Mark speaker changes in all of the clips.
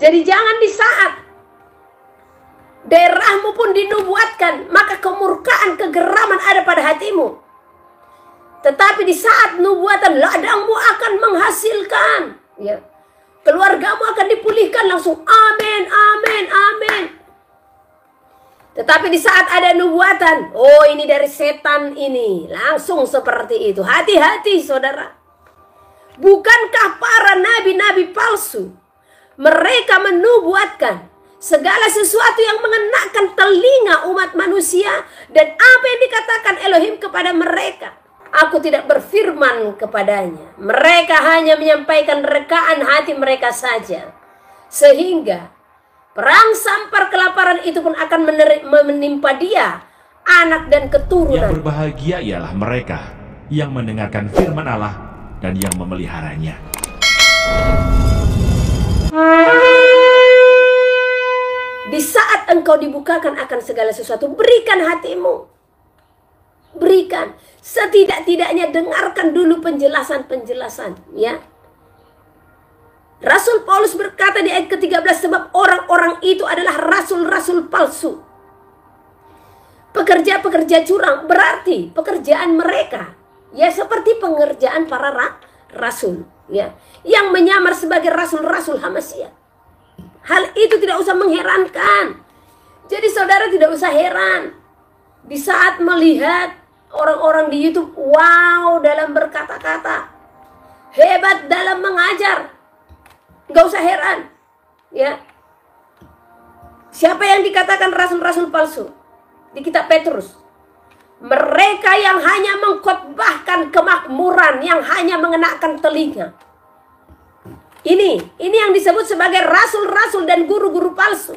Speaker 1: Jadi jangan di saat daerahmu pun dinubuatkan, maka kemurkaan, kegeraman ada pada hatimu. Tetapi di saat nubuatan, ladangmu akan menghasilkan, ya. Keluargamu akan dipulihkan langsung. Amin, amin, amin. Tetapi di saat ada nubuatan, oh ini dari setan ini, langsung seperti itu. Hati-hati saudara. Bukankah para nabi-nabi palsu, mereka menubuatkan segala sesuatu yang mengenakan telinga umat manusia, dan apa yang dikatakan Elohim kepada mereka? Aku tidak berfirman kepadanya. Mereka hanya menyampaikan rekaan hati mereka saja. Sehingga perang sampar kelaparan itu pun akan menimpa dia, anak dan keturunan.
Speaker 2: Yang berbahagia ialah mereka yang mendengarkan firman Allah dan yang memeliharanya.
Speaker 1: Di saat engkau dibukakan akan segala sesuatu, berikan hatimu. Berikan. Setidak-tidaknya dengarkan dulu penjelasan-penjelasan, ya. Rasul Paulus berkata di ayat ke-13, sebab orang-orang itu adalah rasul-rasul palsu, pekerja-pekerja curang. Berarti pekerjaan mereka ya seperti pengerjaan para rasul, ya, yang menyamar sebagai rasul-rasul Hamasia. Hal itu tidak usah mengherankan. Jadi saudara tidak usah heran di saat melihat orang-orang di YouTube, wow dalam berkata-kata, hebat dalam mengajar. Gak usah heran, ya. Siapa yang dikatakan rasul-rasul palsu di kitab Petrus? Mereka yang hanya mengkhotbahkan kemakmuran, yang hanya mengenakan telinga. Ini yang disebut sebagai rasul-rasul dan guru-guru palsu.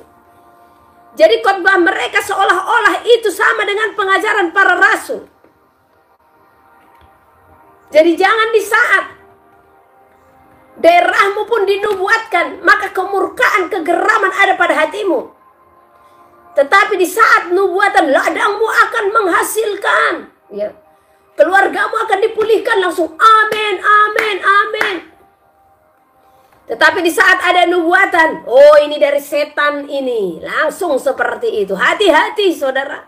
Speaker 1: Jadi khotbah mereka seolah-olah itu sama dengan pengajaran para rasul. Jadi jangan di saat daerahmu pun dinubuatkan, maka kemurkaan, kegeraman ada pada hatimu. Tetapi di saat nubuatan, ladangmu akan menghasilkan, ya. Keluargamu akan dipulihkan langsung. Amin, amin, amin. Tetapi di saat ada nubuatan, oh ini dari setan ini, langsung seperti itu. Hati-hati saudara.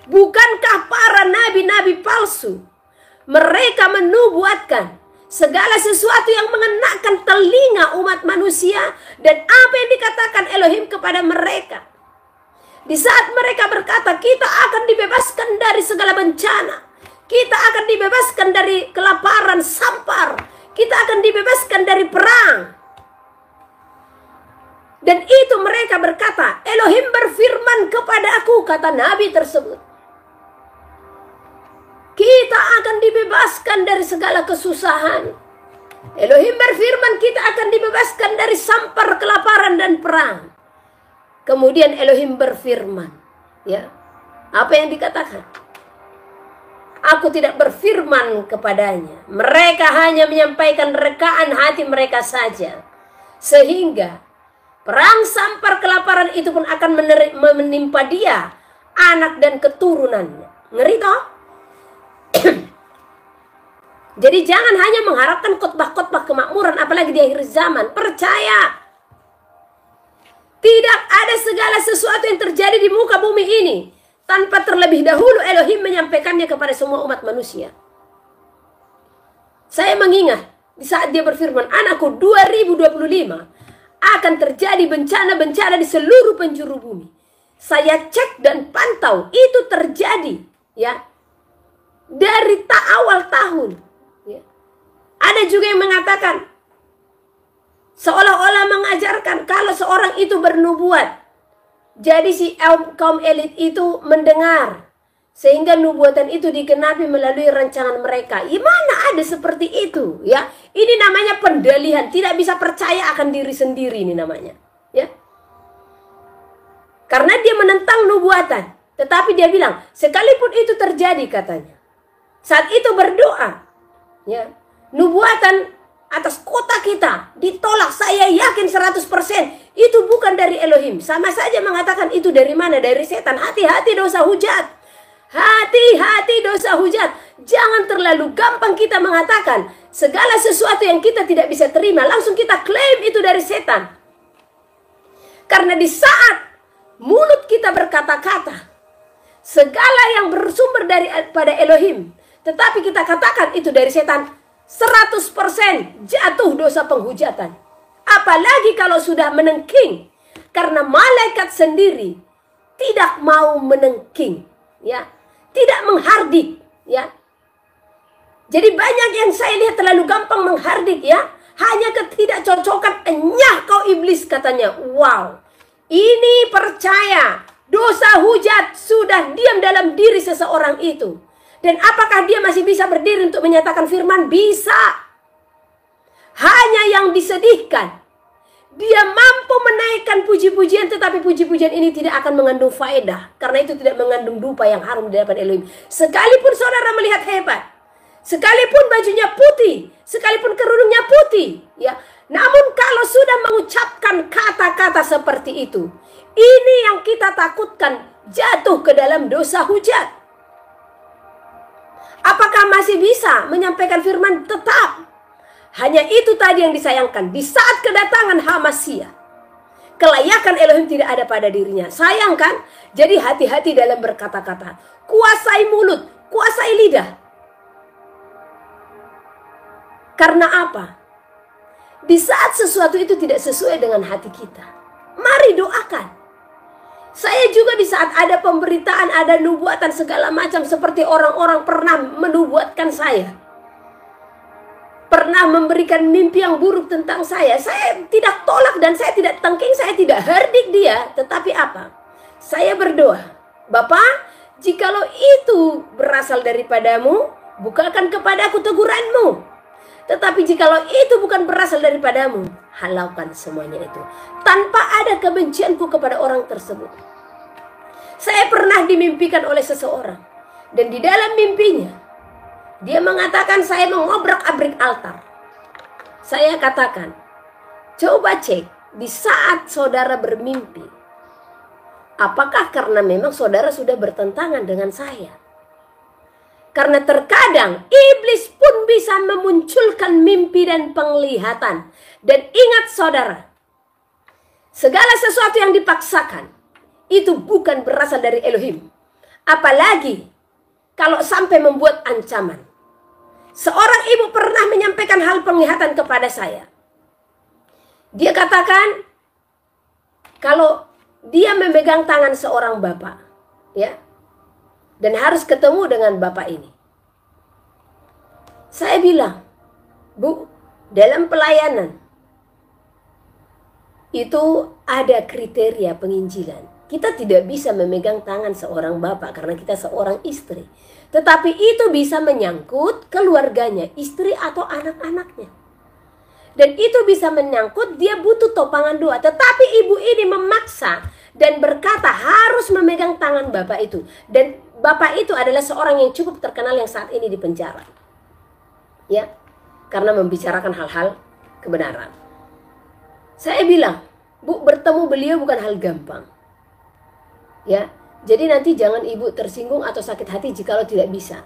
Speaker 1: Bukankah para nabi-nabi palsu, mereka menubuatkan segala sesuatu yang mengenakan telinga umat manusia, dan apa yang dikatakan Elohim kepada mereka? Di saat mereka berkata, kita akan dibebaskan dari segala bencana, kita akan dibebaskan dari kelaparan sampar, kita akan dibebaskan dari perang. Dan itu mereka berkata, Elohim berfirman kepada aku, kata nabi tersebut, kita akan dibebaskan dari segala kesusahan. Elohim berfirman, kita akan dibebaskan dari sampar, kelaparan, dan perang. Kemudian Elohim berfirman, ya, apa yang dikatakan? Aku tidak berfirman kepadanya. Mereka hanya menyampaikan rekaan hati mereka saja. Sehingga perang sampar kelaparan itu pun akan menimpa dia, anak dan keturunannya. Ngeri toh? Jadi jangan hanya mengharapkan khotbah-khotbah kemakmuran, apalagi di akhir zaman. Percaya, tidak ada segala sesuatu yang terjadi di muka bumi ini tanpa terlebih dahulu Elohim menyampaikannya kepada semua umat manusia. Saya mengingat di saat dia berfirman, anakku, 2025 akan terjadi bencana-bencana di seluruh penjuru bumi. Saya cek dan pantau, itu terjadi, ya, dari awal tahun, ya. Ada juga yang mengatakan, seolah-olah mengajarkan kalau seorang itu bernubuat, jadi si kaum elit itu mendengar, sehingga nubuatan itu digenapi melalui rancangan mereka. Mana ada seperti itu, ya? Ini namanya pendalihan, tidak bisa percaya akan diri sendiri, ini namanya, ya. Karena dia menentang nubuatan, tetapi dia bilang, sekalipun itu terjadi, katanya, saat itu berdoa, ya, nubuatan atas kota kita ditolak, saya yakin 100% itu bukan dari Elohim. Sama saja mengatakan itu dari mana? Dari setan. Hati-hati dosa hujat. Hati-hati dosa hujat. Jangan terlalu gampang kita mengatakan segala sesuatu yang kita tidak bisa terima, langsung kita klaim itu dari setan. Karena di saat mulut kita berkata-kata, segala yang bersumber daripada Elohim, tetapi kita katakan itu dari setan, 100% jatuh dosa penghujatan. Apalagi kalau sudah menengking, karena malaikat sendiri tidak mau menengking, ya, tidak menghardik, ya. Jadi banyak yang saya lihat terlalu gampang menghardik, ya. Hanya ketidakcocokan, enyah kau iblis, katanya. Wow, ini percaya dosa hujat sudah diam dalam diri seseorang itu. Dan apakah dia masih bisa berdiri untuk menyatakan firman? Bisa. Hanya yang disedihkan, dia mampu menaikkan puji-pujian, tetapi puji-pujian ini tidak akan mengandung faedah, karena itu tidak mengandung dupa yang harum di hadapan Elohim. Sekalipun saudara melihat hebat, sekalipun bajunya putih, sekalipun kerudungnya putih, ya, namun kalau sudah mengucapkan kata-kata seperti itu, ini yang kita takutkan, jatuh ke dalam dosa hujat. Apakah masih bisa menyampaikan firman? Tetap. Hanya itu tadi yang disayangkan. Di saat kedatangan Hamasia, kelayakan Elohim tidak ada pada dirinya. Sayang kan? Jadi hati-hati dalam berkata-kata. Kuasai mulut, kuasai lidah. Karena apa? Di saat sesuatu itu tidak sesuai dengan hati kita, mari doakan. Saya juga di saat ada pemberitaan, ada nubuatan segala macam, seperti orang-orang pernah menubuatkan saya, pernah memberikan mimpi yang buruk tentang saya tidak tolak dan saya tidak tengking, saya tidak hardik dia. Tetapi apa? Saya berdoa, Bapa, jikalau itu berasal daripadamu, bukakan kepadaku teguranmu. Tetapi jikalau itu bukan berasal daripadamu, halaukan semuanya itu, tanpa ada kebencianku kepada orang tersebut. Saya pernah dimimpikan oleh seseorang, dan di dalam mimpinya dia mengatakan saya mengobrak-abrik altar. Saya katakan, coba cek di saat saudara bermimpi, apakah karena memang saudara sudah bertentangan dengan saya? Karena terkadang iblis pun bisa memunculkan mimpi dan penglihatan. Dan ingat saudara, segala sesuatu yang dipaksakan itu bukan berasal dari Elohim. Apalagi kalau sampai membuat ancaman. Seorang ibu pernah menyampaikan hal penglihatan kepada saya. Dia katakan, kalau dia memegang tangan seorang bapak, ya, dan harus ketemu dengan bapak ini. Saya bilang, Bu, dalam pelayanan itu ada kriteria penginjilan. Kita tidak bisa memegang tangan seorang bapak karena kita seorang istri. Tetapi itu bisa menyangkut keluarganya, istri atau anak-anaknya. Dan itu bisa menyangkut dia butuh topangan doa. Tetapi ibu ini memaksa dan berkata harus memegang tangan bapak itu. Dan bapak itu adalah seorang yang cukup terkenal yang saat ini di penjara. Ya, karena membicarakan hal-hal kebenaran. Saya bilang, Bu, bertemu beliau bukan hal gampang. Ya, jadi nanti jangan ibu tersinggung atau sakit hati jikalau tidak bisa.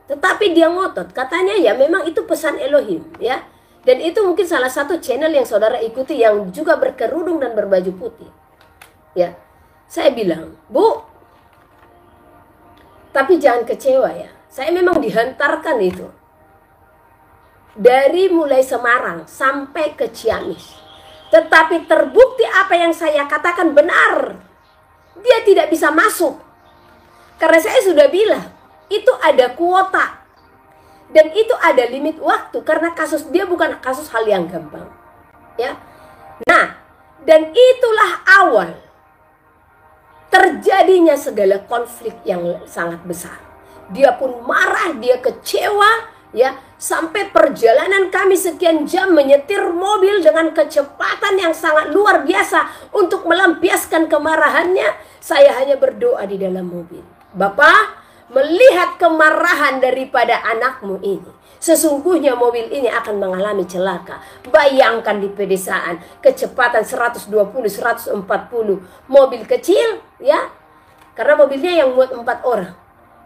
Speaker 1: Tetapi dia ngotot, katanya ya memang itu pesan Elohim, ya. Dan itu mungkin salah satu channel yang saudara ikuti yang juga berkerudung dan berbaju putih. Ya, saya bilang, Bu, tapi jangan kecewa ya. Saya memang dihantarkan itu. Dari mulai Semarang sampai ke Ciamis. Tetapi terbukti apa yang saya katakan benar. Dia tidak bisa masuk. Karena saya sudah bilang, itu ada kuota. Dan itu ada limit waktu. Karena kasus dia bukan kasus hal yang gampang. Ya. Nah, dan itulah awal terjadinya segala konflik yang sangat besar. Dia pun marah, dia kecewa, ya, sampai perjalanan kami sekian jam menyetir mobil dengan kecepatan yang sangat luar biasa untuk melampiaskan kemarahannya. Saya hanya berdoa di dalam mobil, Bapak, melihat kemarahan daripada anakmu ini, sesungguhnya mobil ini akan mengalami celaka. Bayangkan di pedesaan kecepatan 120, 140, mobil kecil, ya, karena mobilnya yang muat 4 orang.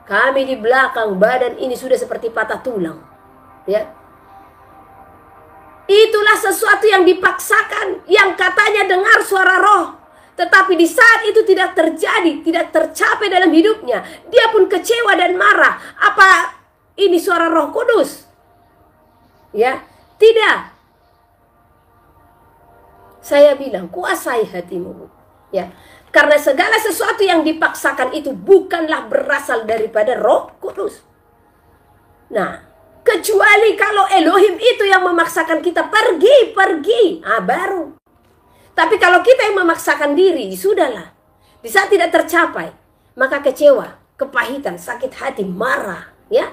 Speaker 1: Kami di belakang, badan ini sudah seperti patah tulang. Ya. Itulah sesuatu yang dipaksakan, yang katanya dengar suara roh. Tetapi di saat itu tidak terjadi, tidak tercapai dalam hidupnya, dia pun kecewa dan marah. Apa ini suara Roh Kudus? Ya, tidak. Saya bilang, kuasai hatimu. Ya, karena segala sesuatu yang dipaksakan itu bukanlah berasal daripada Roh Kudus. Nah, kecuali kalau Elohim itu yang memaksakan kita pergi, baru. Tapi kalau kita yang memaksakan diri, sudahlah. Di saat tidak tercapai, maka kecewa, kepahitan, sakit hati, marah, ya.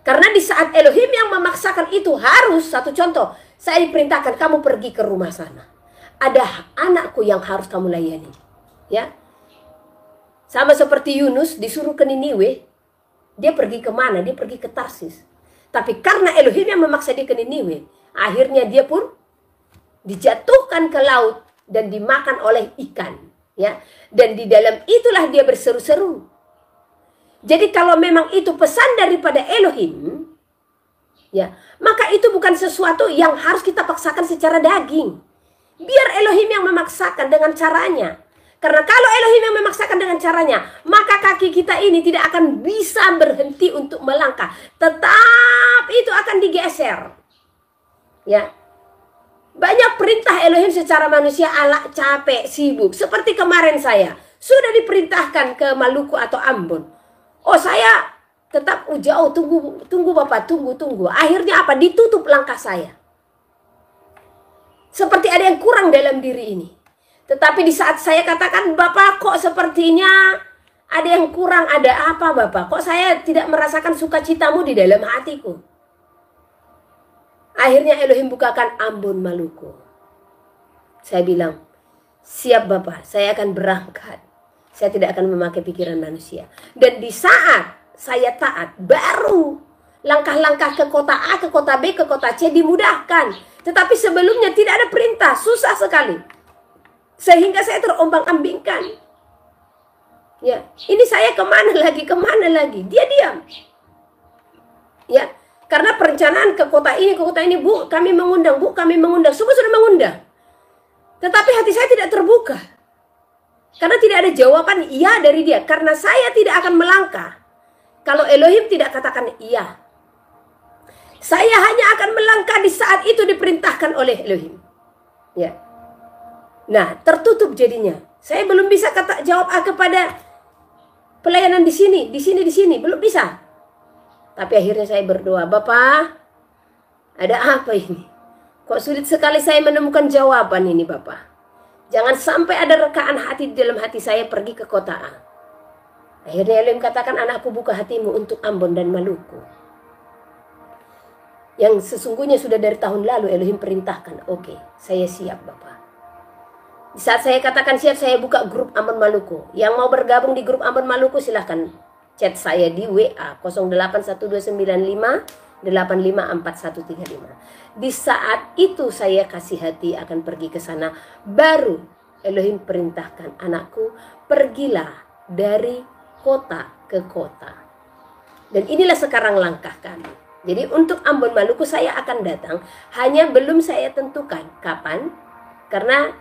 Speaker 1: Karena di saat Elohim yang memaksakan itu harus, satu contoh, saya diperintahkan kamu pergi ke rumah sana. Ada anakku yang harus kamu layani, ya. Sama seperti Yunus disuruh ke Niniwe, dia pergi kemana? Dia pergi ke Tarsis. Tapi karena Elohim yang memaksa dia ke Niniwe, akhirnya dia pun dijatuhkan ke laut dan dimakan oleh ikan, ya. Dan di dalam itulah dia berseru-seru. Jadi kalau memang itu pesan daripada Elohim, ya, maka itu bukan sesuatu yang harus kita paksakan secara daging. Biar Elohim yang memaksakan dengan caranya. Karena kalau Elohim yang memaksakan dengan caranya, maka kaki kita ini tidak akan bisa berhenti untuk melangkah. Tetap itu akan digeser. Ya. Banyak perintah Elohim secara manusia ala capek, sibuk. Seperti kemarin saya sudah diperintahkan ke Maluku atau Ambon. Oh, saya tetap jauh, tunggu Bapak, tunggu. Akhirnya apa? Ditutup langkah saya. Seperti ada yang kurang dalam diri ini. Tetapi di saat saya katakan, Bapak kok sepertinya ada yang kurang, ada apa Bapak? Kok saya tidak merasakan sukacitamu di dalam hatiku? Akhirnya Elohim bukakan Ambon Maluku. Saya bilang, siap Bapak, saya akan berangkat. Saya tidak akan memakai pikiran manusia. Dan di saat saya taat, baru langkah-langkah ke kota A, ke kota B, ke kota C dimudahkan. Tetapi sebelumnya tidak ada perintah, susah sekali. Sehingga saya terombang-ambingkan. Ya, ini saya kemana lagi? Dia diam. Ya. Karena perencanaan ke kota ini, Bu, kami mengundang, semua sudah mengundang. Tetapi hati saya tidak terbuka. Karena tidak ada jawaban iya dari dia. Karena saya tidak akan melangkah kalau Elohim tidak katakan iya. Saya hanya akan melangkah di saat itu diperintahkan oleh Elohim. Ya. Nah, tertutup jadinya. Saya belum bisa jawab kepada pelayanan di sini, belum bisa. Tapi akhirnya saya berdoa, Bapak, ada apa ini? Kok sulit sekali saya menemukan jawaban ini, Bapak. Jangan sampai ada rekaan hati di dalam hati saya pergi ke kota A. Akhirnya Elohim katakan, anakku, buka hatimu untuk Ambon dan Maluku. Yang sesungguhnya sudah dari tahun lalu Elohim perintahkan, oke, saya siap Bapak. Di saat saya katakan siap, saya buka grup Ambon Maluku. Yang mau bergabung di grup Ambon Maluku silahkan chat saya di WA 081295 854135. Di saat itu saya kasih hati akan pergi ke sana. Baru Elohim perintahkan, anakku, pergilah dari kota ke kota. Dan inilah sekarang langkah kami. Jadi untuk Ambon Maluku saya akan datang. Hanya belum saya tentukan kapan. Karena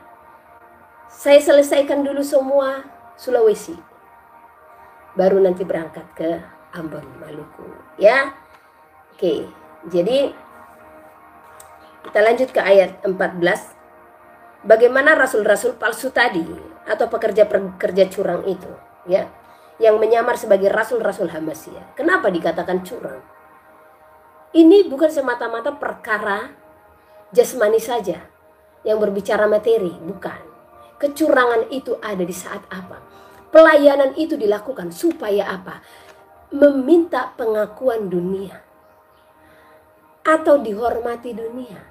Speaker 1: saya selesaikan dulu semua Sulawesi. Baru nanti berangkat ke Ambon Maluku, ya. Oke, jadi kita lanjut ke ayat 14. Bagaimana rasul-rasul palsu tadi atau pekerja-pekerja curang itu, ya, yang menyamar sebagai rasul-rasul Hamasia. Kenapa dikatakan curang? Ini bukan semata-mata perkara jasmani saja yang berbicara materi, bukan. Kecurangan itu ada di saat apa? Pelayanan itu dilakukan supaya apa? Meminta pengakuan dunia. Atau dihormati dunia.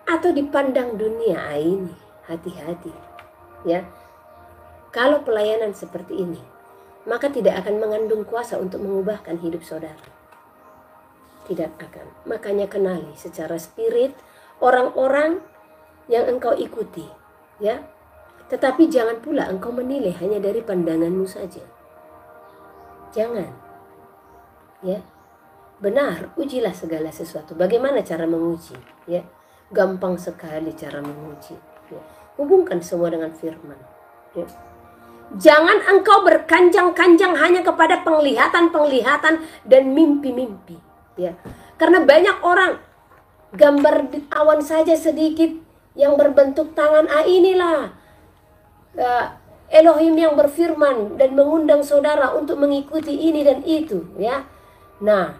Speaker 1: Atau dipandang dunia. Ini hati-hati. Ya. Kalau pelayanan seperti ini, maka tidak akan mengandung kuasa untuk mengubahkan hidup saudara. Tidak akan. Makanya kenali secara spirit orang-orang yang engkau ikuti. Ya. Tetapi jangan pula engkau menilai hanya dari pandanganmu saja. Jangan. Ya. Benar, ujilah segala sesuatu. Bagaimana cara menguji? Ya. Gampang sekali cara menguji. Ya. Hubungkan semua dengan firman. Ya. Jangan engkau berkanjang-kanjang hanya kepada penglihatan-penglihatan dan mimpi-mimpi. Ya. Karena banyak orang gambar di awan saja sedikit yang berbentuk tangan. Inilah Elohim yang berfirman dan mengundang saudara untuk mengikuti ini dan itu. Ya. Nah,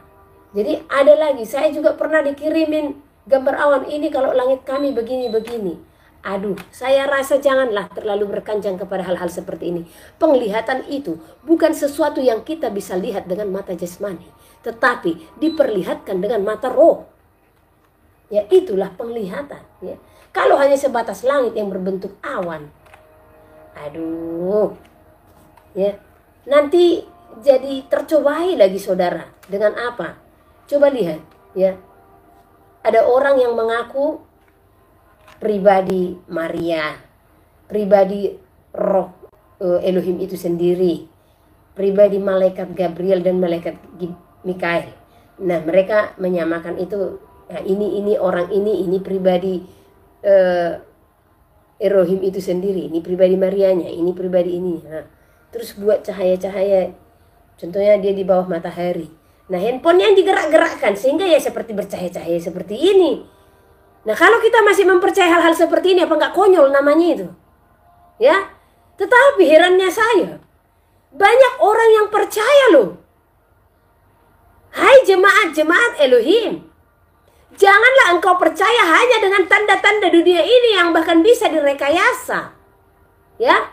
Speaker 1: jadi ada lagi. Saya juga pernah dikirimin gambar awan ini kalau langit kami begini-begini. Aduh, saya rasa janganlah terlalu berkanjang kepada hal-hal seperti ini. Penglihatan itu bukan sesuatu yang kita bisa lihat dengan mata jasmani, tetapi diperlihatkan dengan mata roh. Ya, itulah penglihatan. Ya. Kalau hanya sebatas langit yang berbentuk awan, aduh, ya, nanti jadi tercobai lagi saudara. Dengan apa? Coba lihat, ya. Ada orang yang mengaku pribadi Maria, pribadi roh Elohim itu sendiri, pribadi malaikat Gabriel dan malaikat Mikael. Nah, mereka menyamakan itu. Nah, ini orang ini pribadi Elohim itu sendiri, ini pribadi Marianya, ini pribadi ini. Nah, terus buat cahaya-cahaya, contohnya dia di bawah matahari. Nah, handphonenya yang digerak-gerakkan sehingga ya seperti bercahaya-cahaya seperti ini. Nah, kalau kita masih mempercayai hal-hal seperti ini, apa nggak konyol namanya itu? Ya, tetapi herannya saya, banyak orang yang percaya loh. Hai jemaat-jemaat Elohim, janganlah engkau percaya hanya dengan tanda-tanda dunia ini yang bahkan bisa direkayasa. Ya,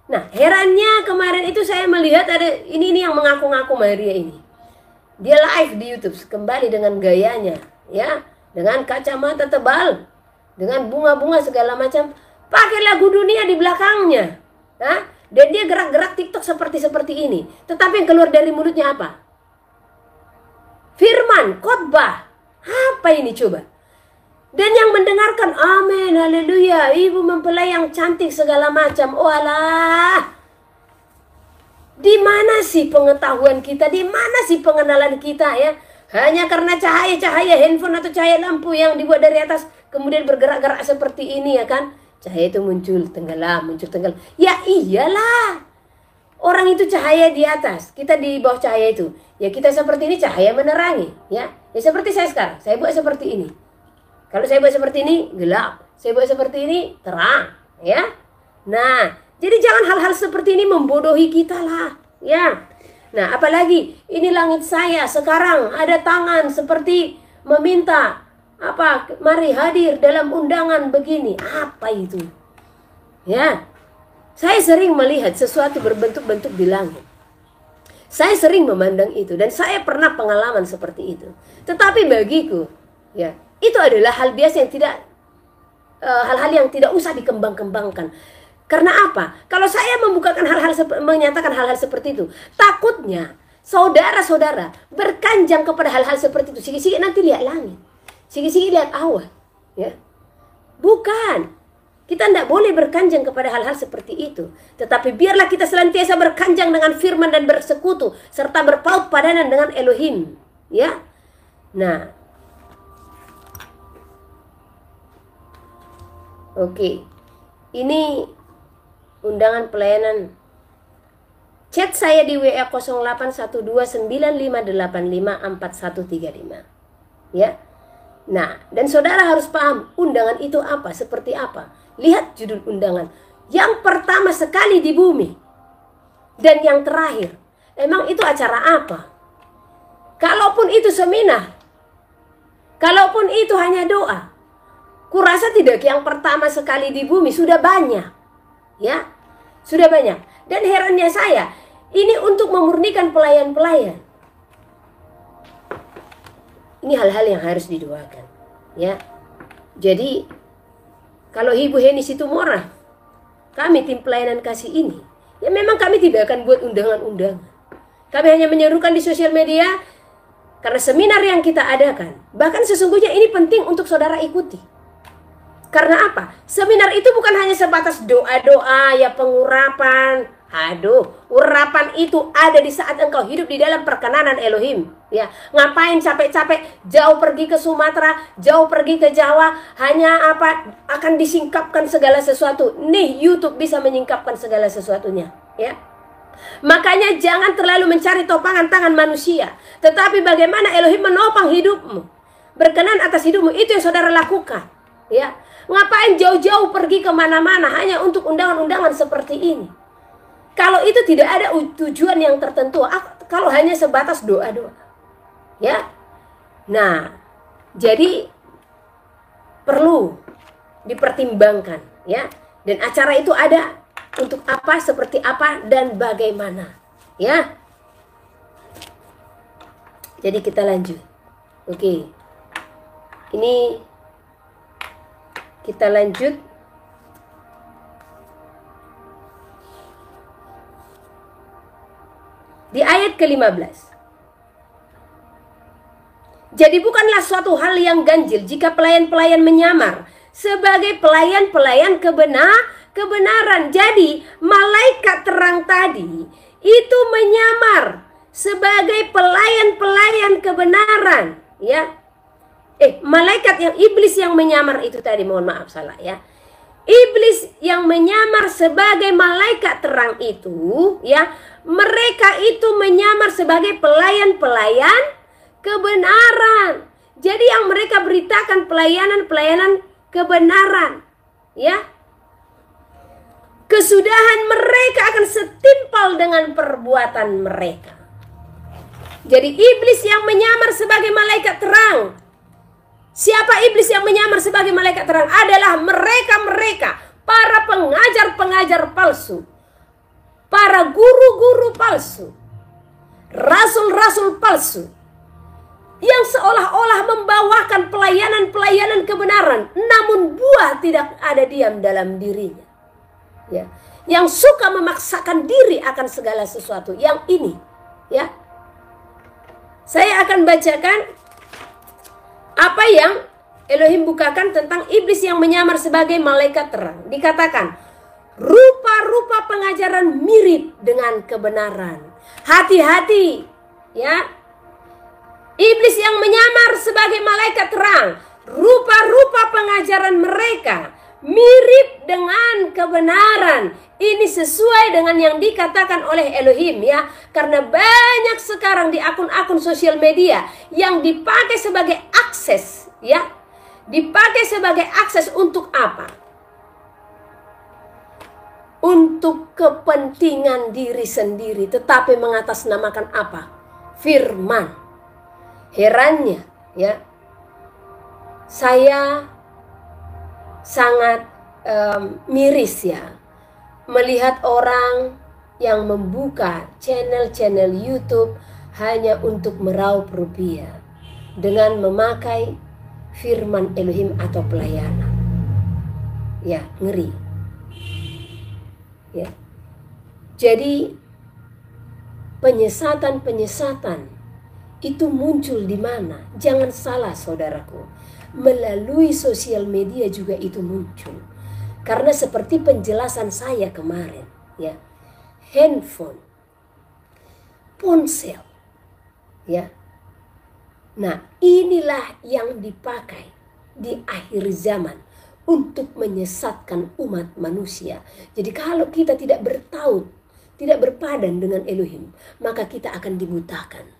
Speaker 1: nah herannya kemarin itu saya melihat ada ini yang mengaku-ngaku Maria ini. Dia live di YouTube kembali dengan gayanya, ya. Dengan kacamata tebal, dengan bunga-bunga segala macam, pakai lagu dunia di belakangnya, dan dia gerak-gerak TikTok seperti ini. Tetapi yang keluar dari mulutnya apa? Firman, khotbah. Apa ini coba? Dan yang mendengarkan, amin, haleluya, ibu mempelai yang cantik segala macam. Oh alah, di mana sih pengetahuan kita? Di mana sih pengenalan kita ya? Hanya karena cahaya-cahaya handphone atau cahaya lampu yang dibuat dari atas kemudian bergerak-gerak seperti ini ya kan. Cahaya itu muncul tenggelam. Ya iyalah. Orang itu cahaya di atas, kita di bawah cahaya itu. Ya kita seperti ini cahaya menerangi, ya. Ya seperti saya sekarang, saya buat seperti ini. Kalau saya buat seperti ini gelap, saya buat seperti ini terang, ya. Nah, jadi jangan hal-hal seperti ini membodohi kita lah, ya. Nah, apalagi ini langit saya sekarang ada tangan seperti meminta apa? Mari hadir dalam undangan begini. Apa itu? Ya. Saya sering melihat sesuatu berbentuk-bentuk di langit. Saya sering memandang itu dan saya pernah pengalaman seperti itu. Tetapi bagiku, ya, itu adalah hal biasa yang tidak hal-hal yang tidak usah dikembang-kembangkan. Karena apa? Kalau saya menyatakan hal-hal seperti itu, takutnya saudara-saudara berkanjang kepada hal-hal seperti itu. Sikit-sikit nanti lihat langit, sikit-sikit lihat awan, ya. Bukan, kita tidak boleh berkanjang kepada hal-hal seperti itu. Tetapi biarlah kita senantiasa berkanjang dengan firman dan bersekutu serta berpaut padanan dengan Elohim, ya. Nah, oke, ini undangan pelayanan. Chat saya di WA 081295854135, ya. Nah, dan saudara harus paham undangan itu apa, seperti apa. Lihat judul undangan. Yang pertama sekali di bumi dan yang terakhir. Emang itu acara apa? Kalaupun itu seminar, kalaupun itu hanya doa, kurasa tidak yang pertama sekali di bumi sudah banyak, ya. Sudah banyak. Dan herannya saya, ini untuk memurnikan pelayan-pelayan. Ini hal-hal yang harus didoakan, ya. Jadi kalau Ibu Heni Situmorang, kami tim pelayanan kasih ini, ya memang kami tidak akan buat undangan-undangan. Kami hanya menyerukan di sosial media karena seminar yang kita adakan. Bahkan sesungguhnya ini penting untuk saudara ikuti. Karena apa? Seminar itu bukan hanya sebatas doa-doa, ya pengurapan, Aduh, urapan itu ada di saat engkau hidup di dalam perkenanan Elohim. Ya, ngapain capek-capek jauh pergi ke Sumatera, jauh pergi ke Jawa, hanya apa akan disingkapkan segala sesuatu. Nih, YouTube bisa menyingkapkan segala sesuatunya, ya. Makanya jangan terlalu mencari topangan tangan manusia, tetapi bagaimana Elohim menopang hidupmu, berkenan atas hidupmu, itu yang saudara lakukan, ya. Ngapain jauh-jauh pergi kemana-mana hanya untuk undangan-undangan seperti ini? Kalau itu tidak ada tujuan yang tertentu, kalau hanya sebatas doa-doa, ya. Nah, jadi perlu dipertimbangkan, ya. Dan acara itu ada untuk apa, seperti apa, dan bagaimana, ya. Jadi kita lanjut. Oke. Ini kita lanjut. Di ayat ke-15. Jadi bukanlah suatu hal yang ganjil jika pelayan-pelayan menyamar sebagai pelayan-pelayan kebenaran. Jadi malaikat terang tadi itu menyamar sebagai pelayan-pelayan kebenaran, ya. Malaikat yang iblis yang menyamar itu tadi, mohon maaf salah, ya. Iblis yang menyamar sebagai malaikat terang itu, ya, mereka itu menyamar sebagai pelayan-pelayan kebenaran. Jadi yang mereka beritakan pelayanan kebenaran, ya. Kesudahan mereka akan setimpal dengan perbuatan mereka. Jadi iblis yang menyamar sebagai malaikat terang. Siapa iblis yang menyamar sebagai malaikat terang? Adalah mereka-mereka, para pengajar-pengajar palsu, para guru-guru palsu, rasul-rasul palsu, yang seolah-olah membawakan pelayanan-pelayanan kebenaran, namun buah tidak ada diam dalam dirinya, ya. Yang suka memaksakan diri akan segala sesuatu. Yang ini, ya, saya akan bacakan apa yang Elohim bukakan tentang iblis yang menyamar sebagai malaikat terang. Dikatakan, rupa-rupa pengajaran mirip dengan kebenaran. Hati-hati, ya. Iblis yang menyamar sebagai malaikat terang, rupa-rupa pengajaran mereka mirip dengan kebenaran. Ini sesuai dengan yang dikatakan oleh Elohim, ya. Karena banyak sekarang di akun-akun sosial media yang dipakai sebagai akses, ya. Dipakai sebagai akses untuk apa? Untuk kepentingan diri sendiri, tetapi mengatasnamakan apa? Firman. Herannya, ya. Saya sangat miris, ya, melihat orang yang membuka channel-channel YouTube hanya untuk meraup rupiah dengan memakai firman Elohim atau pelayanan. Ya, ngeri. Ya. Jadi penyesatan itu muncul di mana? Jangan salah, saudaraku. Melalui sosial media juga itu muncul. Karena seperti penjelasan saya kemarin, ya, handphone, ponsel, ya. Nah, inilah yang dipakai di akhir zaman untuk menyesatkan umat manusia. Jadi kalau kita tidak bertaut, tidak berpadan dengan Elohim, maka kita akan dibutakan.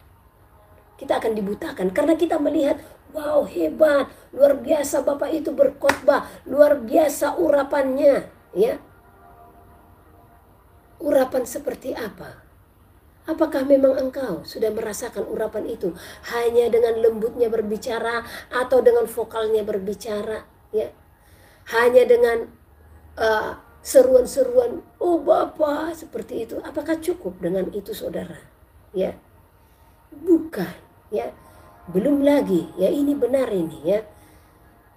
Speaker 1: Kita akan dibutakan karena kita melihat, wow, hebat, luar biasa Bapak itu berkhotbah, luar biasa urapannya, ya. Urapan seperti apa? Apakah memang engkau sudah merasakan urapan itu hanya dengan lembutnya berbicara atau dengan vokalnya berbicara, ya? Hanya dengan seruan-seruan, oh Bapak, seperti itu. Apakah cukup dengan itu, saudara? Ya, bukan. Ya, belum lagi, ya, ini benar ini, ya,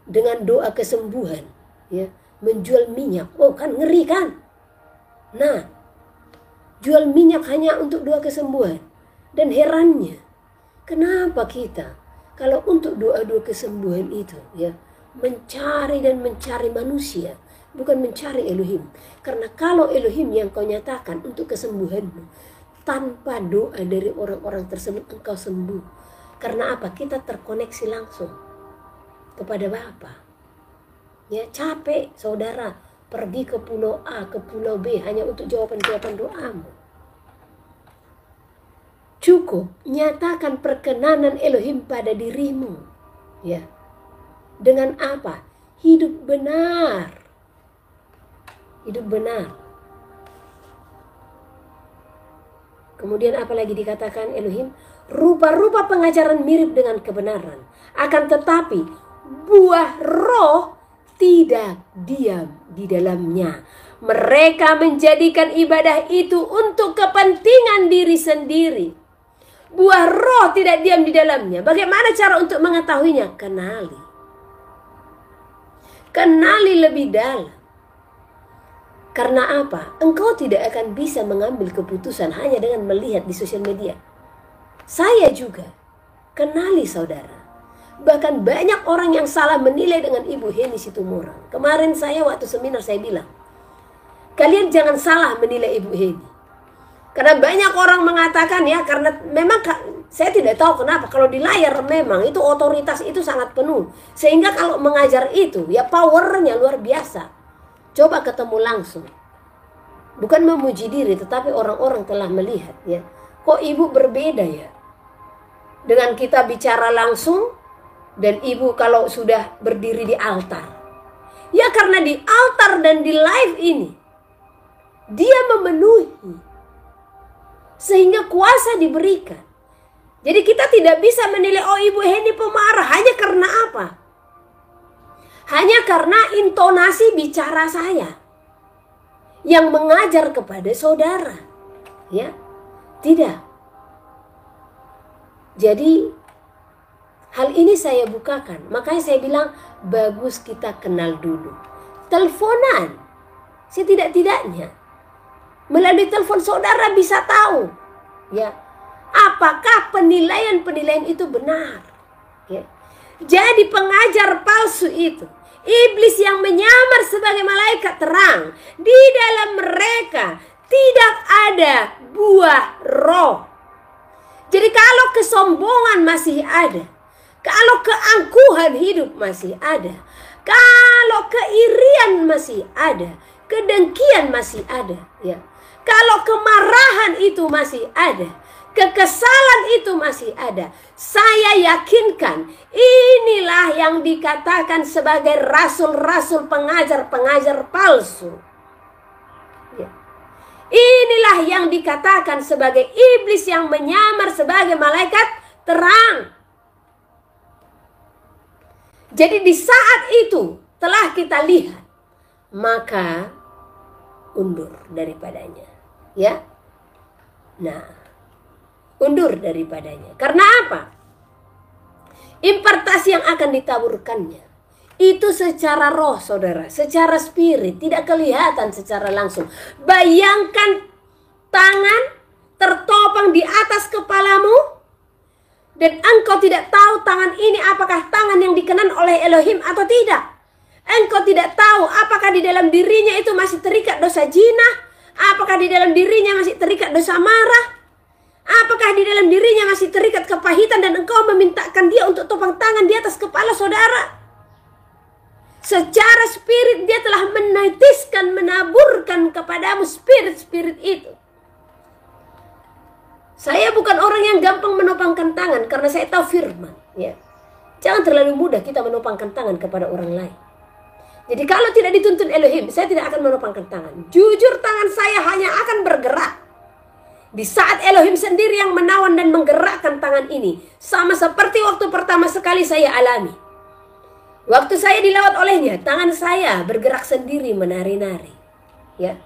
Speaker 1: dengan doa kesembuhan, ya, menjual minyak, oh kan ngeri kan? Nah, jual minyak hanya untuk doa kesembuhan, dan herannya, kenapa kita kalau untuk doa-doa kesembuhan itu, ya, mencari dan mencari manusia, bukan mencari Elohim. Karena kalau Elohim yang kau nyatakan untuk kesembuhanmu, tanpa doa dari orang-orang tersebut engkau sembuh. Karena apa? Kita terkoneksi langsung kepada Bapa. Ya, capek saudara pergi ke pulau A, ke pulau B hanya untuk jawaban-jawaban doamu. Cukup nyatakan perkenanan Elohim pada dirimu. Ya. Dengan apa? Hidup benar. Hidup benar. Kemudian apa lagi dikatakan Elohim? Rupa-rupa pengajaran mirip dengan kebenaran. Akan tetapi buah roh tidak diam di dalamnya. Mereka menjadikan ibadah itu untuk kepentingan diri sendiri. Buah roh tidak diam di dalamnya. Bagaimana cara untuk mengetahuinya? Kenali. Kenali lebih dalam. Karena apa? Engkau tidak akan bisa mengambil keputusan hanya dengan melihat di sosial media. Saya juga. Kenali saudara. Bahkan banyak orang yang salah menilai dengan Ibu Heni Situmorang. Kemarin saya waktu seminar saya bilang, kalian jangan salah menilai Ibu Heni. Karena banyak orang mengatakan ya, karena memang saya tidak tahu kenapa. Kalau di layar memang itu otoritas itu sangat penuh. Sehingga kalau mengajar itu ya powernya luar biasa. Coba ketemu langsung. Bukan memuji diri, tetapi orang-orang telah melihat ya. Kok ibu berbeda ya? Dengan kita bicara langsung dan ibu kalau sudah berdiri di altar. Ya karena di altar dan di live ini dia memenuhi. Sehingga kuasa diberikan. Jadi kita tidak bisa menilai, oh Ibu Heni pemarah. Hanya karena apa? Hanya karena intonasi bicara saya. Yang mengajar kepada saudara. Ya, tidak. Jadi, hal ini saya bukakan. Makanya saya bilang, bagus kita kenal dulu. Teleponan. Setidak-tidaknya. Melalui telepon saudara bisa tahu. Ya. Apakah penilaian-penilaian itu benar? Ya. Jadi pengajar palsu itu, iblis yang menyamar sebagai malaikat terang, di dalam mereka tidak ada buah roh. Jadi kalau kesombongan masih ada, kalau keangkuhan hidup masih ada, kalau keirian masih ada, kedengkian masih ada, ya. Kalau kemarahan itu masih ada, kekesalan itu masih ada, saya yakinkan inilah yang dikatakan sebagai rasul-rasul pengajar-pengajar palsu. Ya. Inilah yang dikatakan sebagai iblis yang menyamar sebagai malaikat terang. Jadi di saat itu telah kita lihat, maka undur daripadanya. Ya. Nah, undur daripadanya. Karena apa? Impartasi yang akan ditaburkannya itu secara roh, saudara, secara spirit, tidak kelihatan secara langsung. Bayangkan tangan tertopang di atas kepalamu dan engkau tidak tahu tangan ini apakah tangan yang dikenan oleh Elohim atau tidak. Engkau tidak tahu apakah di dalam dirinya itu masih terikat dosa zina, apakah di dalam dirinya masih terikat dosa marah, apakah di dalam dirinya masih terikat kepahitan dan engkau memintakan dia untuk topang tangan di atas kepala saudara. Secara spirit dia telah menetiskan, menaburkan kepadamu spirit-spirit itu. Saya bukan orang yang gampang menopangkan tangan karena saya tahu firman. Ya. Jangan terlalu mudah kita menopangkan tangan kepada orang lain. Jadi kalau tidak dituntun Elohim, saya tidak akan menopangkan tangan. Jujur tangan saya hanya akan bergerak di saat Elohim sendiri yang menawan dan menggerakkan tangan ini. Sama seperti waktu pertama sekali saya alami. Waktu saya dilawat olehnya, tangan saya bergerak sendiri menari-nari. Ya.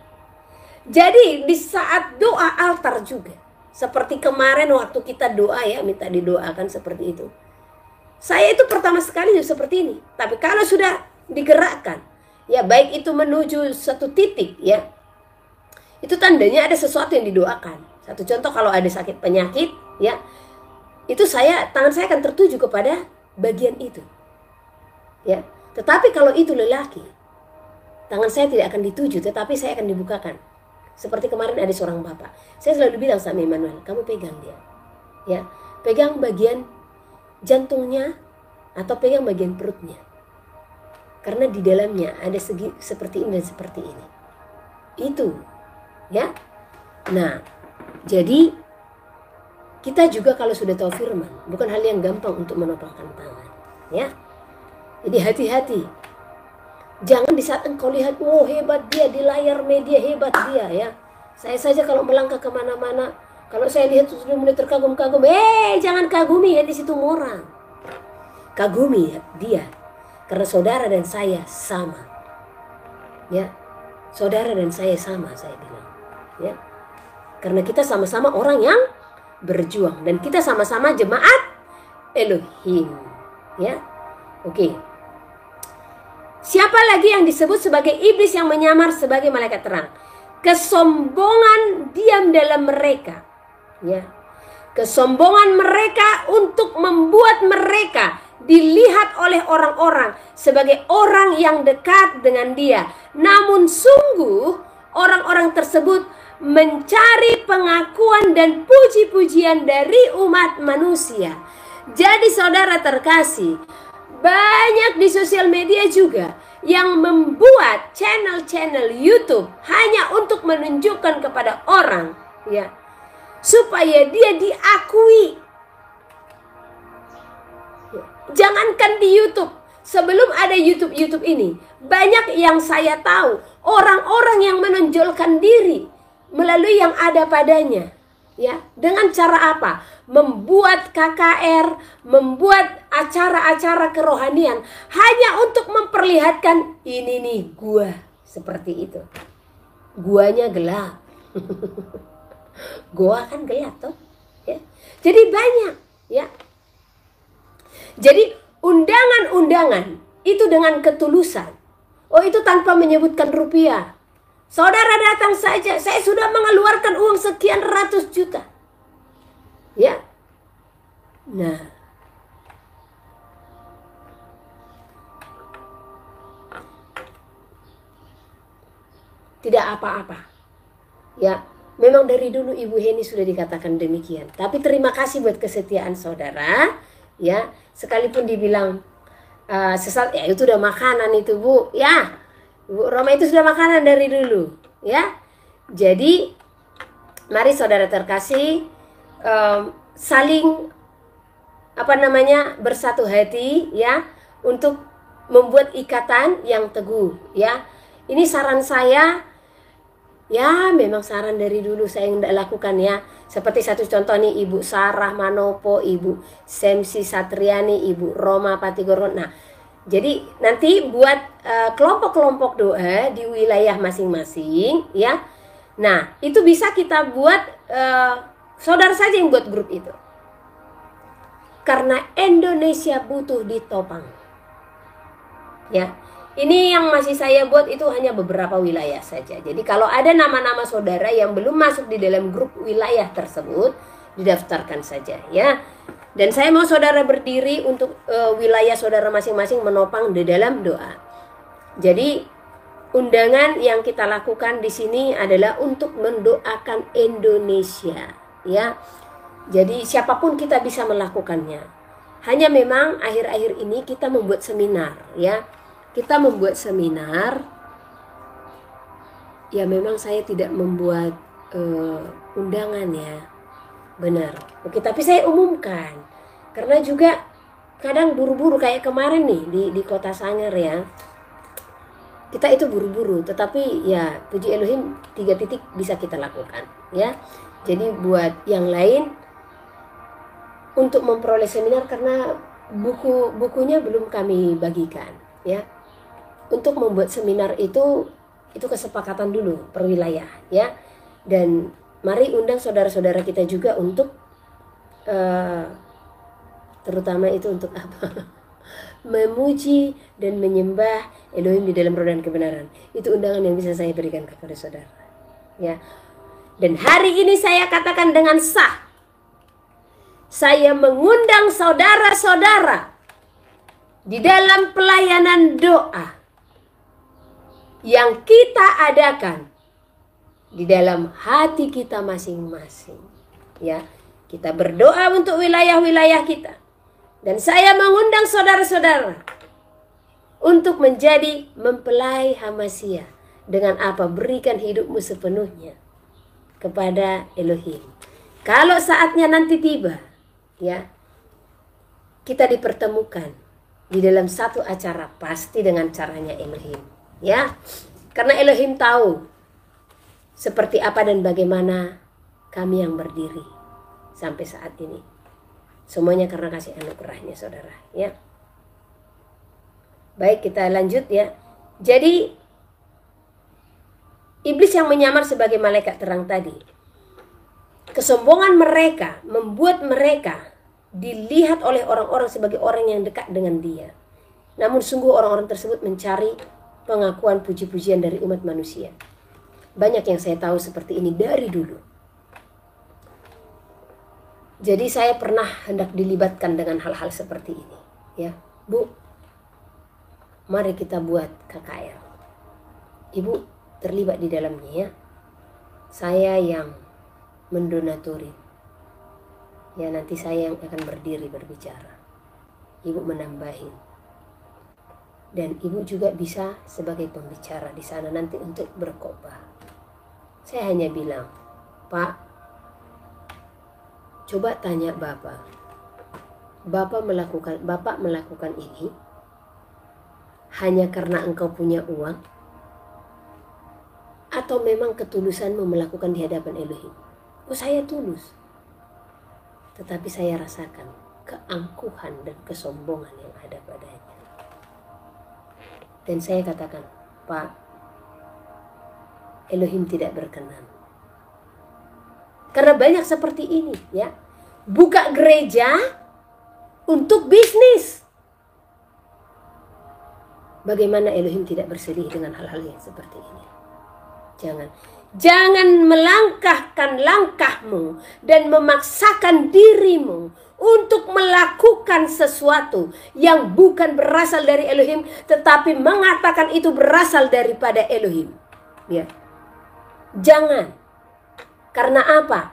Speaker 1: Jadi di saat doa altar juga. Seperti kemarin waktu kita doa ya, minta didoakan seperti itu. Saya itu pertama sekali seperti ini. Tapi kalau sudah digerakkan, ya baik itu menuju satu titik ya, itu tandanya ada sesuatu yang didoakan. Satu contoh, kalau ada sakit penyakit ya, itu tangan saya akan tertuju kepada bagian itu ya. Tetapi kalau itu lelaki, tangan saya tidak akan dituju, tetapi saya akan dibukakan. Seperti kemarin ada seorang bapak, saya selalu bilang sama Emmanuel, kamu pegang dia, ya, pegang bagian jantungnya atau pegang bagian perutnya, karena di dalamnya ada segi seperti ini dan seperti ini. Itu, ya. Nah, jadi kita juga kalau sudah tahu firman, bukan hal yang gampang untuk menopangkan tangan, ya. Jadi hati-hati. Jangan di saat engkau lihat, oh hebat dia di layar media, hebat dia, ya. Saya saja kalau melangkah kemana-mana, kalau saya lihat sudah mulai terkagum-kagum, jangan kagumi ya di situ orang. Kagumi dia, karena saudara dan saya sama, ya. Saudara dan saya sama, saya bilang, ya. Karena kita sama-sama orang yang berjuang dan kita sama-sama jemaat Elohim, ya. Oke. Siapa lagi yang disebut sebagai iblis yang menyamar sebagai malaikat terang? Kesombongan diam dalam mereka, ya. Kesombongan mereka untuk membuat mereka dilihat oleh orang-orang sebagai orang yang dekat dengan dia. Namun sungguh orang-orang tersebut mencari pengakuan dan puji-pujian dari umat manusia. Jadi saudara terkasih, banyak di sosial media juga yang membuat channel-channel YouTube hanya untuk menunjukkan kepada orang, ya, supaya dia diakui. Jangankan di YouTube, sebelum ada YouTube ini, banyak yang saya tahu orang-orang yang menonjolkan diri melalui yang ada padanya, ya. Dengan cara apa? Membuat KKR, membuat acara-acara kerohanian hanya untuk memperlihatkan ini nih gua, seperti itu. Guanya gelap. Gua kan gelap toh, ya. Jadi banyak, ya. Jadi undangan-undangan itu dengan ketulusan. Oh, itu tanpa menyebutkan rupiah. Saudara datang saja, saya sudah mengeluarkan uang sekian ratus juta. Ya. Nah. Tidak apa-apa. Ya, memang dari dulu Ibu Heni sudah dikatakan demikian. Tapi terima kasih buat kesetiaan saudara. Ya, sekalipun dibilang sesat, ya itu udah makanan itu, Bu. Ya. Bu Roma itu sudah makanan dari dulu, ya. Jadi mari saudara terkasih, saling bersatu hati, ya, untuk membuat ikatan yang teguh, ya. Ini saran saya, ya, memang saran dari dulu saya yang tidak lakukan, ya. Seperti satu contoh nih, Ibu Sarah Manopo, Ibu Semsi Satriani, Ibu Roma Patigoron. Nah, jadi nanti buat kelompok-kelompok doa di wilayah masing-masing, ya. Nah, itu bisa kita buat, saudara saja yang buat grup itu. Karena Indonesia butuh ditopang. Ya. Ini yang masih saya buat itu hanya beberapa wilayah saja. Jadi kalau ada nama-nama saudara yang belum masuk di dalam grup wilayah tersebut, didaftarkan saja, ya. Dan saya mau saudara berdiri untuk wilayah saudara masing-masing menopang di dalam doa. Jadi undangan yang kita lakukan di sini adalah untuk mendoakan Indonesia, ya. Jadi siapapun kita bisa melakukannya. Hanya memang akhir-akhir ini kita membuat seminar, ya. Kita membuat seminar. Ya memang saya tidak membuat undangan, ya. Benar. Oke, tapi saya umumkan. Karena juga kadang buru-buru kayak kemarin nih di Kota Sangir, ya. Kita itu buru-buru, tetapi ya puji Elohim 3 titik bisa kita lakukan, ya. Jadi buat yang lain untuk memperoleh seminar, karena bukunya belum kami bagikan, ya. Untuk membuat seminar itu kesepakatan dulu per wilayah, ya. Dan mari undang saudara-saudara kita juga untuk terutama itu untuk apa? Memuji dan menyembah Elohim di dalam roh dan kebenaran. Itu undangan yang bisa saya berikan kepada saudara, ya. Dan hari ini saya katakan dengan sah, saya mengundang saudara-saudara di dalam pelayanan doa yang kita adakan di dalam hati kita masing-masing. Ya, kita berdoa untuk wilayah-wilayah kita. Dan saya mengundang saudara-saudara untuk menjadi mempelai Hamashiach. Dengan apa? Berikan hidupmu sepenuhnya kepada Elohim. Kalau saatnya nanti tiba, ya, kita dipertemukan di dalam satu acara, pasti dengan caranya Elohim, ya. Karena Elohim tahu seperti apa dan bagaimana kami yang berdiri sampai saat ini. Semuanya karena kasih anugerahnya, saudara, ya. Baik, kita lanjut, ya. Jadi iblis yang menyamar sebagai malaikat terang tadi, kesombongan mereka membuat mereka dilihat oleh orang-orang sebagai orang yang dekat dengan dia. Namun sungguh orang-orang tersebut mencari pengakuan puji-pujian dari umat manusia. Banyak yang saya tahu seperti ini dari dulu. Jadi saya pernah hendak dilibatkan dengan hal-hal seperti ini, ya. Bu, mari kita buat KKR. Ibu terlibat di dalamnya, ya. Saya yang mendonatori. Ya, nanti saya yang akan berdiri berbicara. Ibu menambahin. Dan ibu juga bisa sebagai pembicara di sana nanti untuk berkhotbah. Saya hanya bilang, Pak, coba tanya Bapak. Bapak melakukan ini hanya karena engkau punya uang? Atau memang ketulusanmu melakukan di hadapan Elohim? Oh, saya tulus. Tetapi saya rasakan keangkuhan dan kesombongan yang ada padanya. Dan saya katakan, Pak, Elohim tidak berkenan. Karena banyak seperti ini, ya. Buka gereja untuk bisnis. Bagaimana Elohim tidak bersedih dengan hal-hal yang seperti ini? Jangan melangkahkan langkahmu dan memaksakan dirimu untuk melakukan sesuatu yang bukan berasal dari Elohim, tetapi mengatakan itu berasal daripada Elohim. Ya. Jangan. Karena apa?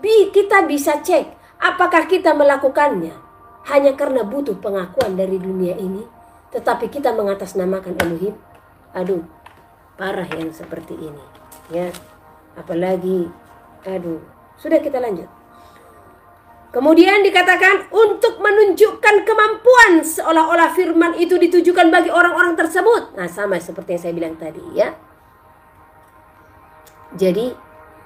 Speaker 1: Kita bisa cek apakah kita melakukannya hanya karena butuh pengakuan dari dunia ini, tetapi kita mengatasnamakan Elohim. Aduh, parah yang seperti ini, ya. Apalagi, sudah, kita lanjut. Kemudian dikatakan untuk menunjukkan kemampuan, seolah-olah firman itu ditujukan bagi orang-orang tersebut. Nah, sama seperti yang saya bilang tadi, ya. Jadi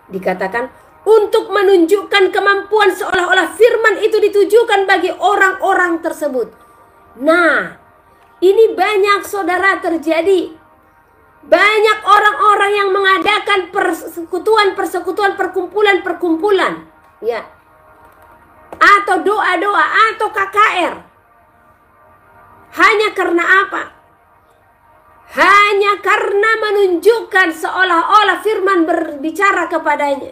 Speaker 1: dikatakan untuk menunjukkan kemampuan, seolah-olah firman itu ditujukan bagi orang-orang tersebut. Nah, ini banyak, saudara, terjadi. Banyak orang-orang yang mengadakan persekutuan, perkumpulan, ya, atau doa-doa, atau KKR. Hanya karena apa? Hanya karena menunjukkan seolah-olah firman berbicara kepadanya.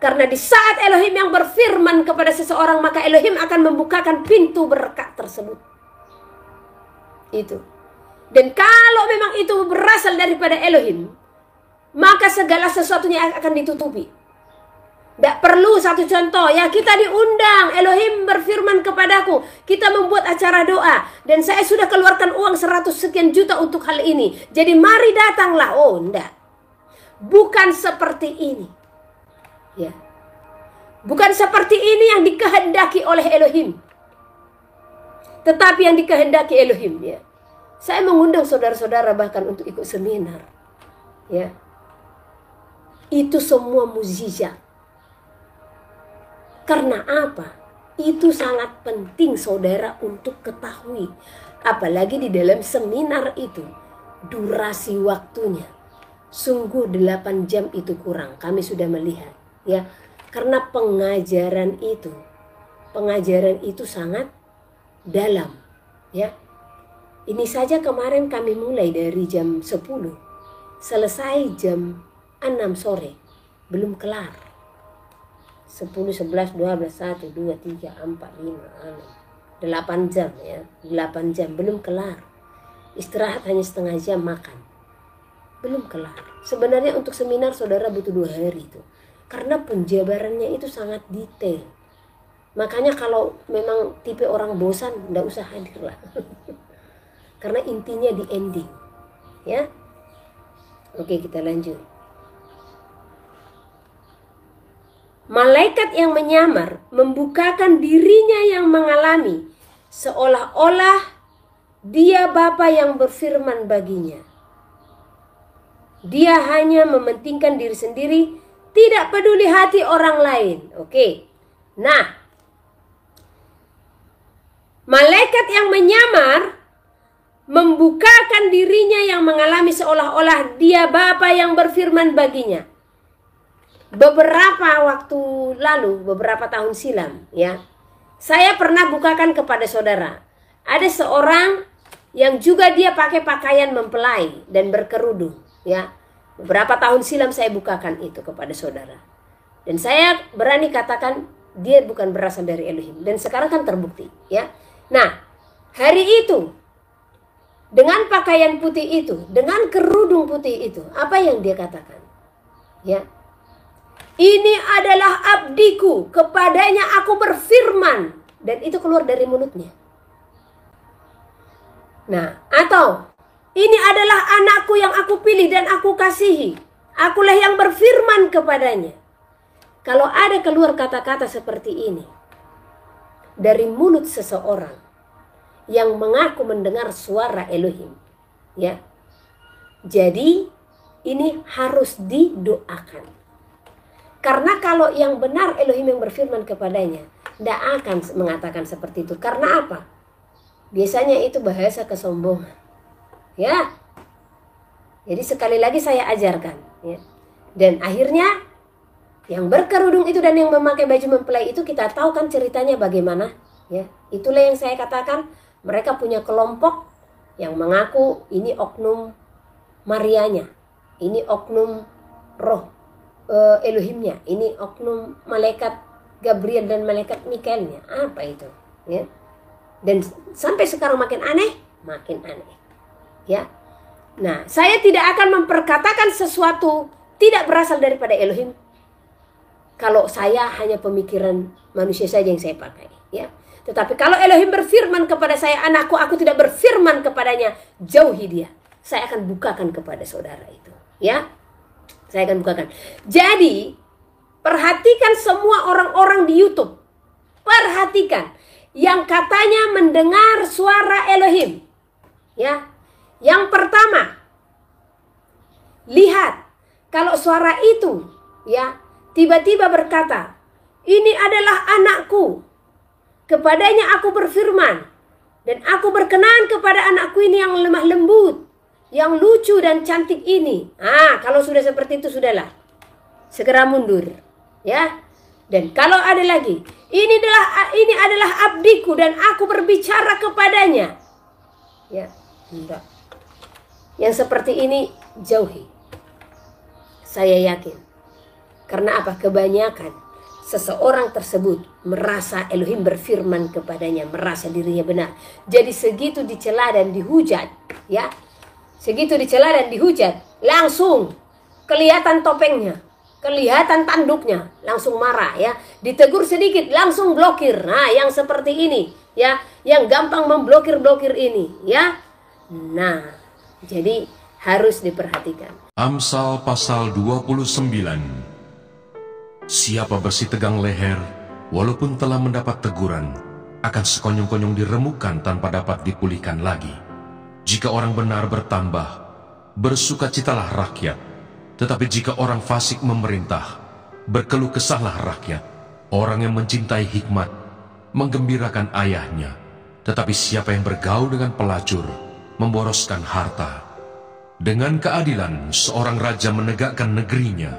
Speaker 1: Karena di saat Elohim yang berfirman kepada seseorang, maka Elohim akan membukakan pintu berkat tersebut. Itu. Dan kalau memang itu berasal daripada Elohim, maka segala sesuatunya akan ditutupi. Tidak perlu satu contoh, ya, kita diundang, Elohim berfirman kepadaku, kita membuat acara doa, dan saya sudah keluarkan uang 100 sekian juta untuk hal ini, jadi mari datanglah. Oh, enggak. Bukan seperti ini, ya. Bukan seperti ini yang dikehendaki oleh Elohim, tetapi yang dikehendaki Elohim, ya. Saya mengundang saudara-saudara bahkan untuk ikut seminar, ya. Itu semua mukjizat. Karena apa? Itu sangat penting, saudara, untuk ketahui. Apalagi di dalam seminar itu, durasi waktunya sungguh 8 jam itu kurang. Kami sudah melihat, ya. Karena pengajaran itu sangat dalam, ya. Ini saja kemarin kami mulai dari jam 10, selesai jam 6 sore, belum kelar. 10, 11, 12, 1, 2, 3, 4, 5, 6, 8 jam, ya. 8 jam belum kelar. Istirahat hanya setengah jam, makan. Belum kelar. Sebenarnya untuk seminar saudara butuh 2 hari itu. Karena penjabarannya itu sangat detail. Makanya kalau memang tipe orang bosan, nggak usah hadir lah. Karena intinya di ending. Ya. Oke, kita lanjut. Malaikat yang menyamar membukakan dirinya yang mengalami, seolah-olah dia Bapa yang berfirman baginya. Dia hanya mementingkan diri sendiri, tidak peduli hati orang lain. Oke. Nah, malaikat yang menyamar membukakan dirinya yang mengalami seolah-olah dia Bapa yang berfirman baginya. Beberapa waktu lalu, beberapa tahun silam, ya, saya pernah bukakan kepada saudara. Ada seorang yang juga dia pakai pakaian mempelai dan berkerudung, ya. Beberapa tahun silam saya bukakan itu kepada saudara. Dan saya berani katakan dia bukan berasal dari Elohim. Dan sekarang kan terbukti, ya. Nah, hari itu dengan pakaian putih itu, dengan kerudung putih itu, apa yang dia katakan? Ya. Ini adalah abdiku, kepadanya aku berfirman. Dan itu keluar dari mulutnya. Nah, atau ini adalah anakku yang aku pilih dan aku kasihi. Akulah yang berfirman kepadanya. Kalau ada keluar kata-kata seperti ini dari mulut seseorang yang mengaku mendengar suara Elohim, ya. Jadi ini harus didoakan. Karena kalau yang benar Elohim yang berfirman kepadanya, tidak akan mengatakan seperti itu. Karena apa? Biasanya itu bahasa kesombongan. Ya. Jadi sekali lagi saya ajarkan. Ya. Dan akhirnya yang berkerudung itu dan yang memakai baju mempelai itu kita tahu kan ceritanya bagaimana. Ya. Itulah yang saya katakan. Mereka punya kelompok yang mengaku ini oknum Marianya. Ini oknum roh Elohimnya, ini oknum malaikat Gabriel dan malaikat Mikaelnya. Apa itu? Ya. Dan sampai sekarang makin aneh. Ya. Nah, saya tidak akan memperkatakan sesuatu tidak berasal daripada Elohim. Kalau saya hanya pemikiran manusia saja yang saya pakai. Ya. Tetapi kalau Elohim berfirman kepada saya, anakku, aku tidak berfirman kepadanya, jauhi dia. Saya akan bukakan kepada saudara itu. Ya. Saya akan bukakan. Jadi, perhatikan semua orang-orang di YouTube. Perhatikan. Yang katanya mendengar suara Elohim. Ya. Yang pertama. Lihat. Kalau suara itu. Ya. Tiba-tiba berkata. Ini adalah anakku. Kepadanya aku berfirman. Dan aku berkenan kepada anakku ini yang lemah lembut. Yang lucu dan cantik ini. Kalau sudah seperti itu sudahlah. Segera mundur. Ya. Dan kalau ada lagi. Ini adalah abdiku dan aku berbicara kepadanya. Ya. Enggak. Yang seperti ini jauhi. Saya yakin. Karena apa? Kebanyakan seseorang tersebut merasa Elohim berfirman kepadanya. Merasa dirinya benar. Jadi segitu dicela dan dihujat. Ya. Segitu dicela dan dihujat, langsung kelihatan topengnya, kelihatan tanduknya, langsung marah ya. Ditegur sedikit, langsung blokir. Nah, yang seperti ini ya, yang gampang memblokir-blokir ini ya. Nah, jadi harus diperhatikan.
Speaker 3: Amsal pasal 29. Siapa bersih tegang leher, walaupun telah mendapat teguran, akan sekonyong-konyong diremukkan tanpa dapat dipulihkan lagi. Jika orang benar bertambah, bersukacitalah rakyat. Tetapi jika orang fasik memerintah, berkeluh kesahlah rakyat. Orang yang mencintai hikmat, menggembirakan ayahnya. Tetapi siapa yang bergaul dengan pelacur, memboroskan harta. Dengan keadilan, seorang raja menegakkan negerinya.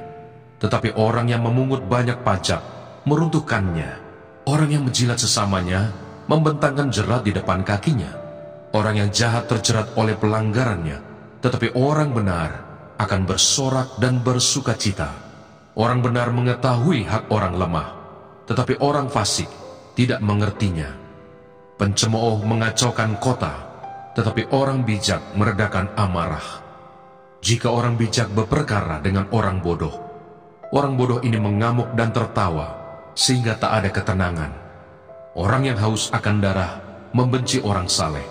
Speaker 3: Tetapi orang yang memungut banyak pajak, meruntuhkannya. Orang yang menjilat sesamanya, membentangkan jerat di depan kakinya. Orang yang jahat terjerat oleh pelanggarannya, tetapi orang benar akan bersorak dan bersukacita. Orang benar mengetahui hak orang lemah, tetapi orang fasik tidak mengertinya. Pencemooh mengacaukan kota, tetapi orang bijak meredakan amarah. Jika orang bijak berperkara dengan orang bodoh ini mengamuk dan tertawa, sehingga tak ada ketenangan. Orang yang haus akan darah membenci orang saleh,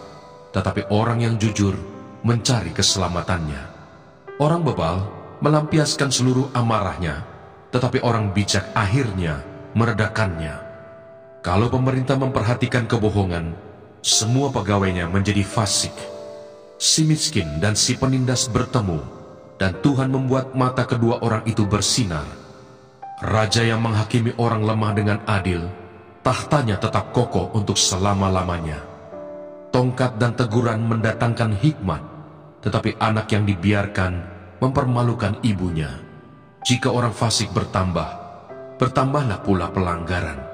Speaker 3: tetapi orang yang jujur mencari keselamatannya. Orang bebal melampiaskan seluruh amarahnya, tetapi orang bijak akhirnya meredakannya. Kalau pemerintah memperhatikan kebohongan, semua pegawainya menjadi fasik. Si miskin dan si penindas bertemu, dan Tuhan membuat mata kedua orang itu bersinar. Raja yang menghakimi orang lemah dengan adil, tahtanya tetap kokoh untuk selama-lamanya. Tongkat dan teguran mendatangkan hikmat, tetapi anak yang dibiarkan mempermalukan ibunya. Jika orang fasik bertambah, bertambahlah pula pelanggaran,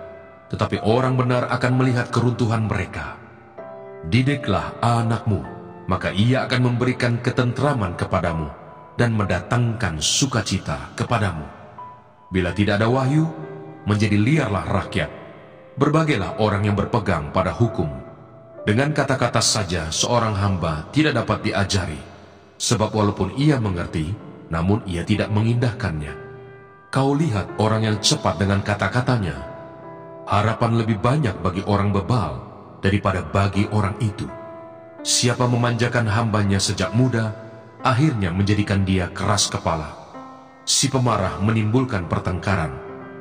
Speaker 3: tetapi orang benar akan melihat keruntuhan mereka. Didiklah anakmu, maka ia akan memberikan ketentraman kepadamu dan mendatangkan sukacita kepadamu. Bila tidak ada wahyu, menjadi liarlah rakyat. Berbagailah orang yang berpegang pada hukum. Dengan kata-kata saja seorang hamba tidak dapat diajari, sebab walaupun ia mengerti, namun ia tidak mengindahkannya. Kau lihat orang yang cepat dengan kata-katanya. Harapan lebih banyak bagi orang bebal daripada bagi orang itu. Siapa memanjakan hambanya sejak muda, akhirnya menjadikan dia keras kepala. Si pemarah menimbulkan pertengkaran,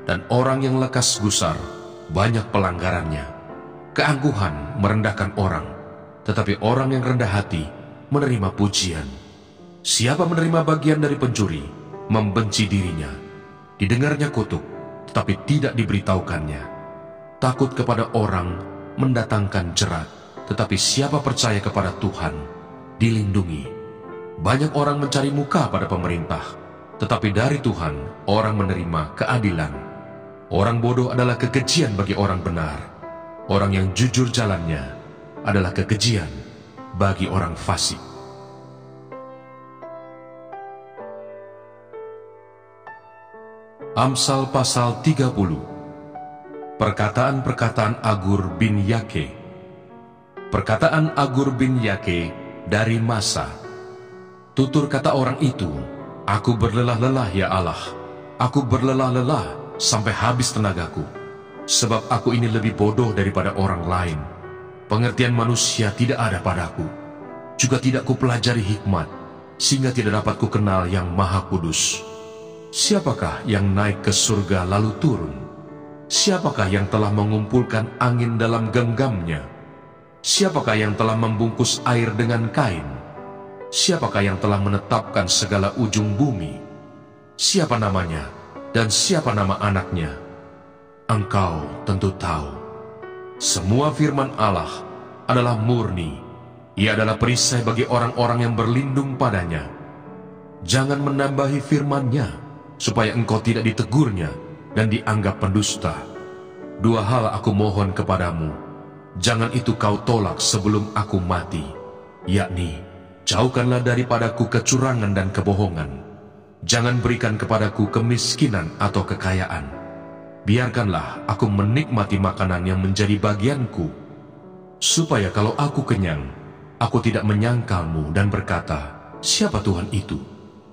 Speaker 3: dan orang yang lekas gusar banyak pelanggarannya. Keangkuhan merendahkan orang, tetapi orang yang rendah hati menerima pujian. Siapa menerima bagian dari pencuri, membenci dirinya. Didengarnya kutuk, tetapi tidak diberitahukannya. Takut kepada orang mendatangkan jerat, tetapi siapa percaya kepada Tuhan, dilindungi. Banyak orang mencari muka pada pemerintah, tetapi dari Tuhan orang menerima keadilan. Orang bodoh adalah kekejian bagi orang benar. Orang yang jujur jalannya adalah kekejian bagi orang fasik. Amsal pasal 30. Perkataan-perkataan Agur bin Yake. Perkataan Agur bin Yake dari Masa. Tutur kata orang itu, aku berlelah-lelah ya Allah, aku berlelah-lelah sampai habis tenagaku, sebab aku ini lebih bodoh daripada orang lain. Pengertian manusia tidak ada padaku, juga tidak kupelajari hikmat, sehingga tidak dapat ku kenal yang Maha Kudus. Siapakah yang naik ke surga lalu turun? Siapakah yang telah mengumpulkan angin dalam genggamnya? Siapakah yang telah membungkus air dengan kain? Siapakah yang telah menetapkan segala ujung bumi? Siapa namanya dan siapa nama anaknya? Engkau tentu tahu. Semua firman Allah adalah murni. Ia adalah perisai bagi orang-orang yang berlindung padanya. Jangan menambahi firman-Nya, supaya engkau tidak ditegurnya dan dianggap pendusta. Dua hal aku mohon kepadamu, jangan itu kau tolak sebelum aku mati, yakni, jauhkanlah daripadaku kecurangan dan kebohongan. Jangan berikan kepadaku kemiskinan atau kekayaan. Biarkanlah aku menikmati makanan yang menjadi bagianku, supaya kalau aku kenyang, aku tidak menyangkalmu dan berkata, siapa Tuhan itu?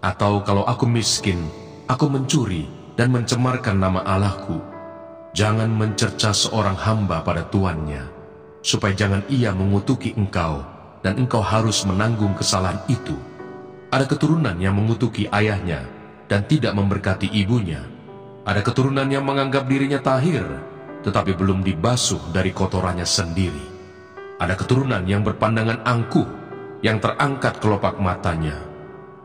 Speaker 3: Atau kalau aku miskin, aku mencuri dan mencemarkan nama Allahku. Jangan mencerca seorang hamba pada tuannya, supaya jangan ia mengutuki engkau, dan engkau harus menanggung kesalahan itu. Ada keturunan yang mengutuki ayahnya, dan tidak memberkati ibunya. Ada keturunan yang menganggap dirinya tahir, tetapi belum dibasuh dari kotorannya sendiri. Ada keturunan yang berpandangan angkuh, yang terangkat kelopak matanya.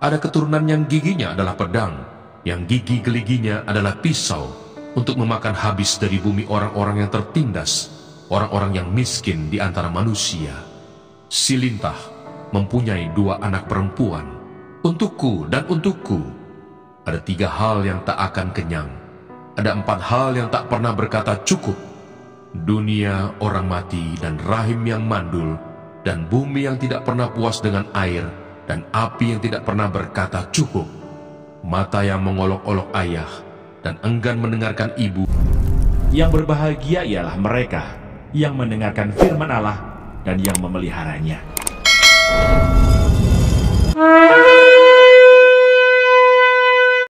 Speaker 3: Ada keturunan yang giginya adalah pedang, yang gigi geliginya adalah pisau, untuk memakan habis dari bumi orang-orang yang tertindas, orang-orang yang miskin di antara manusia. Si lintah mempunyai 2 anak perempuan, untukku dan untukku. Ada 3 hal yang tak akan kenyang, ada 4 hal yang tak pernah berkata cukup. Dunia orang mati dan rahim yang mandul, dan bumi yang tidak pernah puas dengan air, dan api yang tidak pernah berkata cukup. Mata yang mengolok-olok ayah dan enggan mendengarkan ibu.
Speaker 2: Yang berbahagia ialah mereka yang mendengarkan firman Allah dan yang memeliharanya.